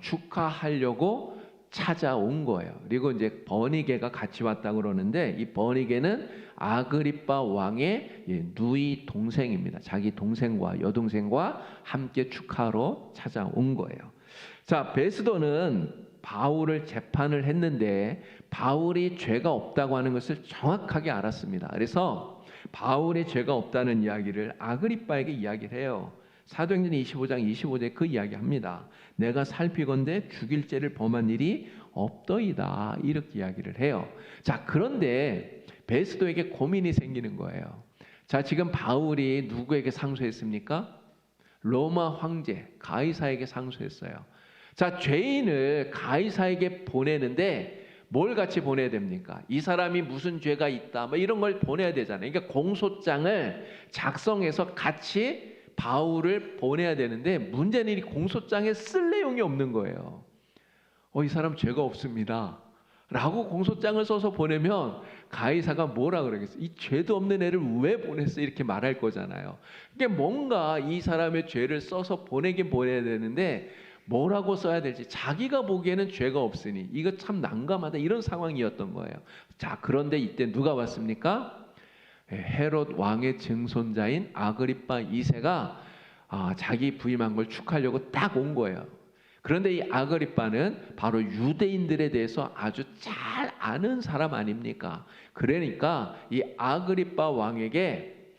축하하려고 찾아온 거예요. 그리고 이제 버니게가 같이 왔다고 그러는데 이 버니게는 아그리빠 왕의 누이 동생입니다. 자기 동생과 여동생과 함께 축하로 찾아온 거예요. 자, 베스도는 바울을 재판을 했는데 바울이 죄가 없다고 하는 것을 정확하게 알았습니다. 그래서 바울이 죄가 없다는 이야기를 아그리빠에게 이야기를 해요. 사도행전 25장 25절에 그 이야기합니다. 내가 살피건대 죽일 죄를 범한 일이 없더이다. 이렇게 이야기를 해요. 자, 그런데 베스도에게 고민이 생기는 거예요. 자, 지금 바울이 누구에게 상소했습니까? 로마 황제 가이사에게 상소했어요. 자, 죄인을 가이사에게 보내는데 뭘 같이 보내야 됩니까? 이 사람이 무슨 죄가 있다, 뭐 이런 걸 보내야 되잖아요. 그러니까 공소장을 작성해서 같이 바울을 보내야 되는데 문제는 이 공소장에 쓸 내용이 없는 거예요. 이 사람 죄가 없습니다 라고 공소장을 써서 보내면 가이사가 뭐라 그러겠어요? 이 죄도 없는 애를 왜 보냈어? 이렇게 말할 거잖아요. 그러니까 뭔가 이 사람의 죄를 써서 보내긴 보내야 되는데 뭐라고 써야 될지 자기가 보기에는 죄가 없으니 이거 참 난감하다, 이런 상황이었던 거예요. 자, 그런데 이때 누가 왔습니까? 헤롯 왕의 증손자인 아그리빠 2세가 자기 부임한 걸 축하하려고 딱 온 거예요. 그런데 이 아그리빠는 바로 유대인들에 대해서 아주 잘 아는 사람 아닙니까? 그러니까 이 아그리빠 왕에게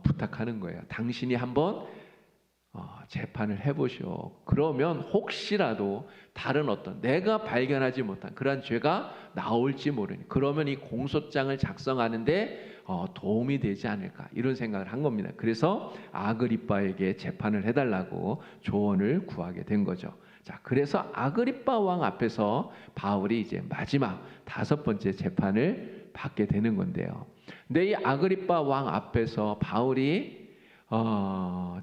부탁하는 거예요. 당신이 한번 재판을 해보시오. 그러면 혹시라도 다른 어떤 내가 발견하지 못한 그러한 죄가 나올지 모르니, 그러면 이 공소장을 작성하는데 도움이 되지 않을까, 이런 생각을 한 겁니다. 그래서 아그리빠에게 재판을 해달라고 조언을 구하게 된 거죠. 자, 그래서 아그리빠 왕 앞에서 바울이 이제 마지막 5번째 재판을 받게 되는 건데요. 근데 이 아그리빠 왕 앞에서 바울이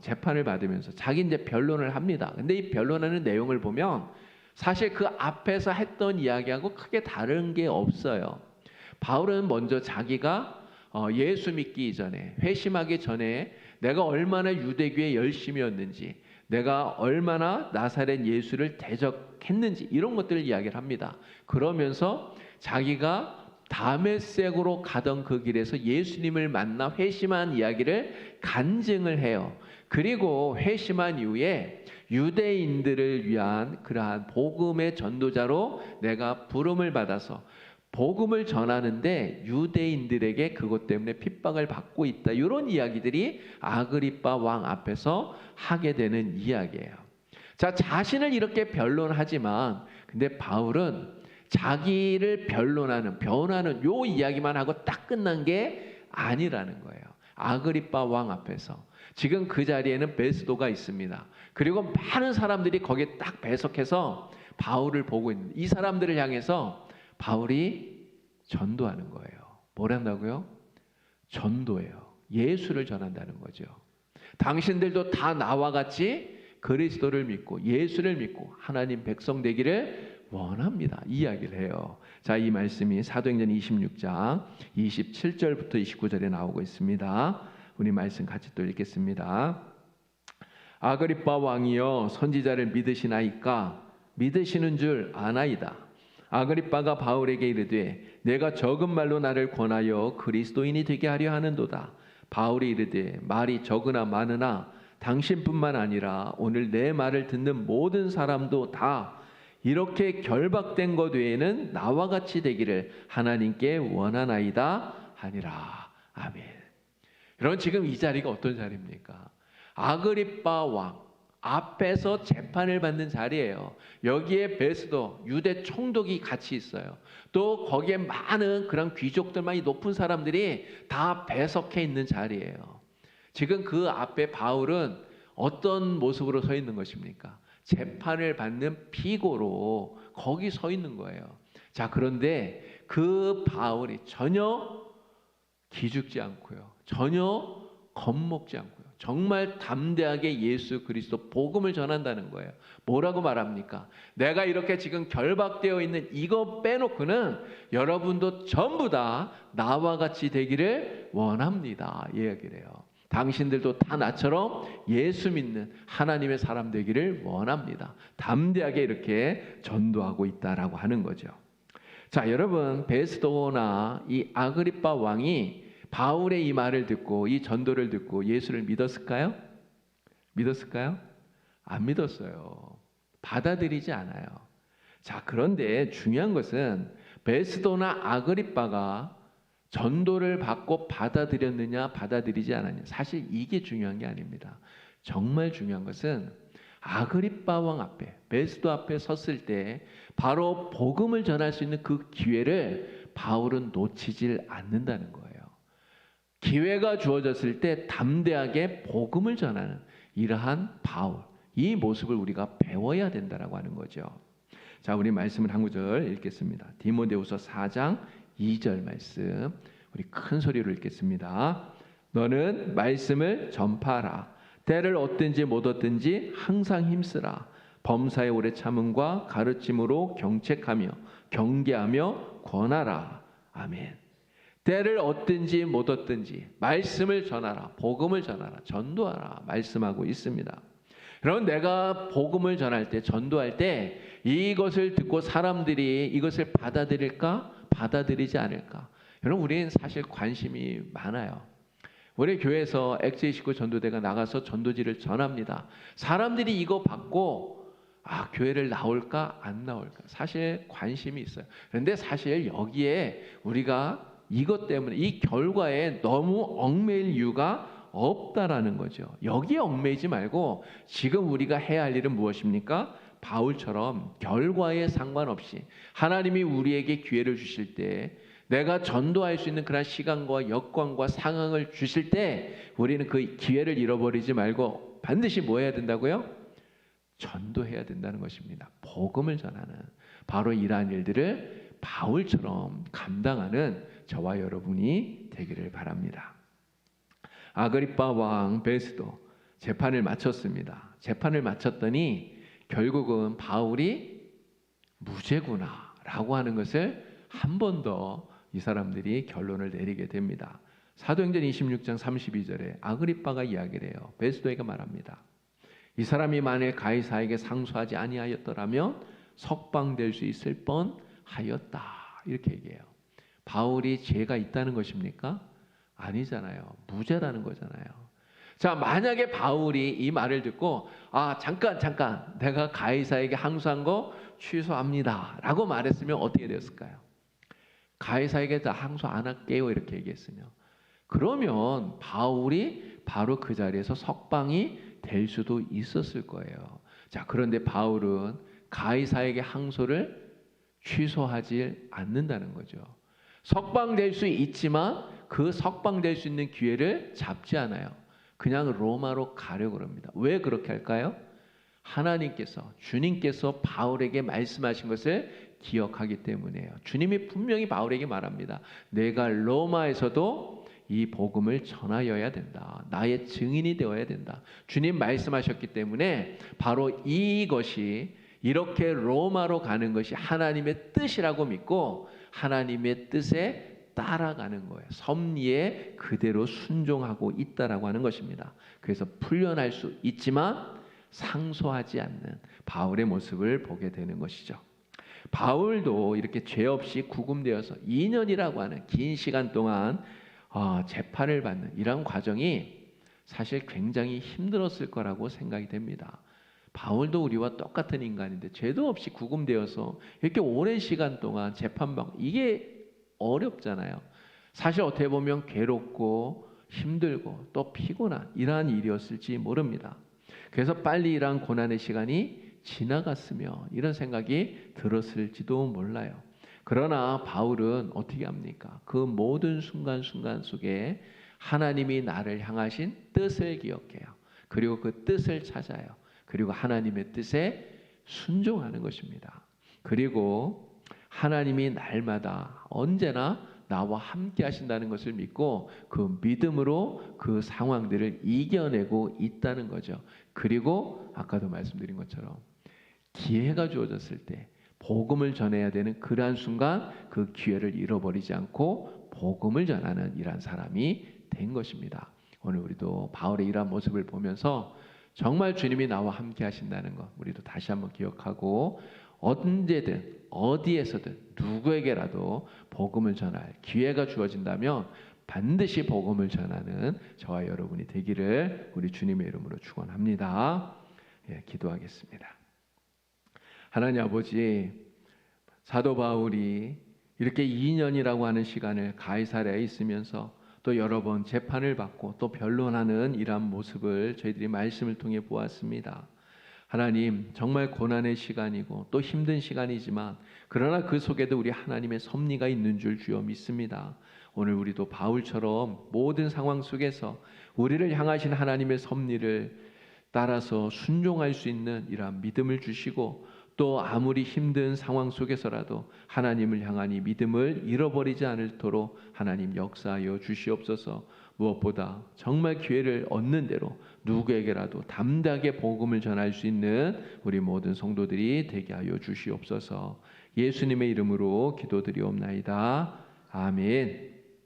재판을 받으면서 자기 이제 변론을 합니다. 근데 이 변론하는 내용을 보면 사실 그 앞에서 했던 이야기하고 크게 다른 게 없어요. 바울은 먼저 자기가 예수 믿기 전에, 회심하기 전에 내가 얼마나 유대교에 열심이었는지, 내가 얼마나 나사렛 예수를 대적했는지, 이런 것들을 이야기를 합니다. 그러면서 자기가 다메섹으로 가던 그 길에서 예수님을 만나 회심한 이야기를 간증을 해요. 그리고 회심한 이후에 유대인들을 위한 그러한 복음의 전도자로 내가 부름을 받아서 복음을 전하는데 유대인들에게 그것 때문에 핍박을 받고 있다, 이런 이야기들이 아그리빠 왕 앞에서 하게 되는 이야기예요. 자, 자신을 이렇게 변론하지만 근데 바울은 자기를 변호하는 요 이야기만 하고 딱 끝난 게 아니라는 거예요. 아그리빠 왕 앞에서 지금 그 자리에는 베스도가 있습니다. 그리고 많은 사람들이 거기에 딱 배석해서 바울을 보고 있는, 이 사람들을 향해서 바울이 전도하는 거예요. 뭘 한다고요? 전도예요. 예수를 전한다는 거죠. 당신들도 다 나와 같이 그리스도를 믿고 예수를 믿고 하나님 백성 되기를 원합니다. 이야기를 해요. 자, 이 말씀이 사도행전 26장 27절부터 29절에 나오고 있습니다. 우리 말씀 같이 또 읽겠습니다. 아그리빠 왕이여, 선지자를 믿으시나이까? 믿으시는 줄 아나이다. 아그리빠가 바울에게 이르되 내가 적은 말로 나를 권하여 그리스도인이 되게 하려 하는도다. 바울이 이르되 말이 적으나 많으나 당신뿐만 아니라 오늘 내 말을 듣는 모든 사람도 다 이렇게 결박된 것 외에는 나와 같이 되기를 하나님께 원하나이다 하니라. 아멘. 여러분, 지금 이 자리가 어떤 자리입니까? 아그리빠 왕 앞에서 재판을 받는 자리예요. 여기에 베스도 유대 총독이 같이 있어요. 또 거기에 많은 그런 귀족들만, 이 높은 사람들이 다 배석해 있는 자리예요. 지금 그 앞에 바울은 어떤 모습으로 서 있는 것입니까? 재판을 받는 피고로 거기 서 있는 거예요. 자, 그런데 그 바울이 전혀 기죽지 않고요, 전혀 겁먹지 않고요, 정말 담대하게 예수 그리스도 복음을 전한다는 거예요. 뭐라고 말합니까? 내가 이렇게 지금 결박되어 있는 이거 빼놓고는 여러분도 전부 다 나와 같이 되기를 원합니다. 이야기를 해요. 당신들도 다 나처럼 예수 믿는 하나님의 사람 되기를 원합니다. 담대하게 이렇게 전도하고 있다라고 하는 거죠. 자, 여러분, 베스도나 이 아그리빠 왕이 바울의 이 말을 듣고 이 전도를 듣고 예수를 믿었을까요? 믿었을까요? 안 믿었어요. 받아들이지 않아요. 자, 그런데 중요한 것은 베스도나 아그리빠가 전도를 받고 받아들였느냐 받아들이지 않았느냐, 사실 이게 중요한 게 아닙니다. 정말 중요한 것은 아그리빠 왕 앞에, 베스도 앞에 섰을 때 바로 복음을 전할 수 있는 그 기회를 바울은 놓치질 않는다는 거예요. 기회가 주어졌을 때 담대하게 복음을 전하는 이러한 바울, 이 모습을 우리가 배워야 된다라고 하는 거죠. 자, 우리 말씀을 한 구절 읽겠습니다. 디모데후서 4장 2절 말씀, 우리 큰 소리로 읽겠습니다. 너는 말씀을 전파하라. 때를 얻든지 못 얻든지 항상 힘쓰라. 범사에 오래 참음과 가르침으로 경책하며 경계하며 권하라. 아멘. 때를 얻든지 못 얻든지 말씀을 전하라. 복음을 전하라. 전도하라. 말씀하고 있습니다. 그럼 내가 복음을 전할 때, 전도할 때 이것을 듣고 사람들이 이것을 받아들일까? 받아들이지 않을까? 여러분, 우리는 사실 관심이 많아요. 우리 교회에서 엑스29 전도대가 나가서 전도지를 전합니다. 사람들이 이거 받고 교회를 나올까 안 나올까? 사실 관심이 있어요. 그런데 사실 여기에 우리가 이것 때문에 이 결과에 너무 얽매일 이유가 없다라는 거죠. 여기에 얽매이지 말고 지금 우리가 해야 할 일은 무엇입니까? 바울처럼 결과에 상관없이 하나님이 우리에게 기회를 주실 때, 내가 전도할 수 있는 그런 시간과 여건과 상황을 주실 때 우리는 그 기회를 잃어버리지 말고 반드시 뭐 해야 된다고요? 전도해야 된다는 것입니다. 복음을 전하는 바로 이러한 일들을 바울처럼 감당하는 저와 여러분이 되기를 바랍니다. 아그리빠 왕 베스도 재판을 마쳤습니다. 재판을 마쳤더니 결국은 바울이 무죄구나라고 하는 것을 한 번 더 이 사람들이 결론을 내리게 됩니다. 사도행전 26장 32절에 아그리빠가 이야기를 해요. 베스도에게 말합니다. 이 사람이 만일 가이사에게 상소하지 아니하였더라면 석방될 수 있을 뻔하였다. 이렇게 얘기해요. 바울이 죄가 있다는 것입니까? 아니잖아요. 무죄라는 거잖아요. 자, 만약에 바울이 이 말을 듣고 잠깐 내가 가이사에게 항소한 거 취소합니다 라고 말했으면 어떻게 되었을까요? 가이사에게 다 항소 안 할게요 이렇게 얘기했으면, 그러면 바울이 바로 그 자리에서 석방이 될 수도 있었을 거예요. 자, 그런데 바울은 가이사에게 항소를 취소하지 않는다는 거죠. 석방될 수 있지만 그 석방될 수 있는 기회를 잡지 않아요. 그냥 로마로 가려고 합니다. 왜 그렇게 할까요? 하나님께서, 주님께서 바울에게 말씀하신 것을 기억하기 때문이에요. 주님이 분명히 바울에게 말합니다. 내가 로마에서도 이 복음을 전하여야 된다. 나의 증인이 되어야 된다. 주님 말씀하셨기 때문에 바로 이것이 이렇게 로마로 가는 것이 하나님의 뜻이라고 믿고 하나님의 뜻에 따라가는 거예요. 섭리에 그대로 순종하고 있다라고 하는 것입니다. 그래서 풀려날 수 있지만 상소하지 않는 바울의 모습을 보게 되는 것이죠. 바울도 이렇게 죄 없이 구금되어서 2년이라고 하는 긴 시간 동안 재판을 받는 이런 과정이 사실 굉장히 힘들었을 거라고 생각이 됩니다. 바울도 우리와 똑같은 인간인데 죄도 없이 구금되어서 이렇게 오랜 시간 동안 재판받고 이게 어렵잖아요. 사실 어떻게 보면 괴롭고 힘들고 또 피곤한 이러한 일이었을지 모릅니다. 그래서 빨리 이러한 고난의 시간이 지나갔으면 이런 생각이 들었을지도 몰라요. 그러나 바울은 어떻게 합니까? 그 모든 순간순간 속에 하나님이 나를 향하신 뜻을 기억해요. 그리고 그 뜻을 찾아요. 그리고 하나님의 뜻에 순종하는 것입니다. 그리고 하나님이 날마다 언제나 나와 함께 하신다는 것을 믿고 그 믿음으로 그 상황들을 이겨내고 있다는 거죠. 그리고 아까도 말씀드린 것처럼 기회가 주어졌을 때 복음을 전해야 되는 그러한 순간 그 기회를 잃어버리지 않고 복음을 전하는 이러한 사람이 된 것입니다. 오늘 우리도 바울의 이러한 모습을 보면서 정말 주님이 나와 함께 하신다는 것 우리도 다시 한번 기억하고 언제든 어디에서든 누구에게라도 복음을 전할 기회가 주어진다면 반드시 복음을 전하는 저와 여러분이 되기를 우리 주님의 이름으로 축원합니다. 기도하겠습니다. 하나님 아버지, 사도 바울이 이렇게 2년이라고 하는 시간을 가이사랴에 있으면서 또 여러 번 재판을 받고 또 변론하는 이러한 모습을 저희들이 말씀을 통해 보았습니다. 하나님, 정말 고난의 시간이고 또 힘든 시간이지만 그러나 그 속에도 우리 하나님의 섭리가 있는 줄 주여 믿습니다. 오늘 우리도 바울처럼 모든 상황 속에서 우리를 향하신 하나님의 섭리를 따라서 순종할 수 있는 이러한 믿음을 주시고 또 아무리 힘든 상황 속에서라도 하나님을 향한 이 믿음을 잃어버리지 않도록 하나님 역사하여 주시옵소서. 무엇보다 정말 기회를 얻는 대로 누구에게라도 담대하게 복음을 전할 수 있는 우리 모든 성도들이 되게 하여 주시옵소서. 예수님의 이름으로 기도드리옵나이다. 아멘.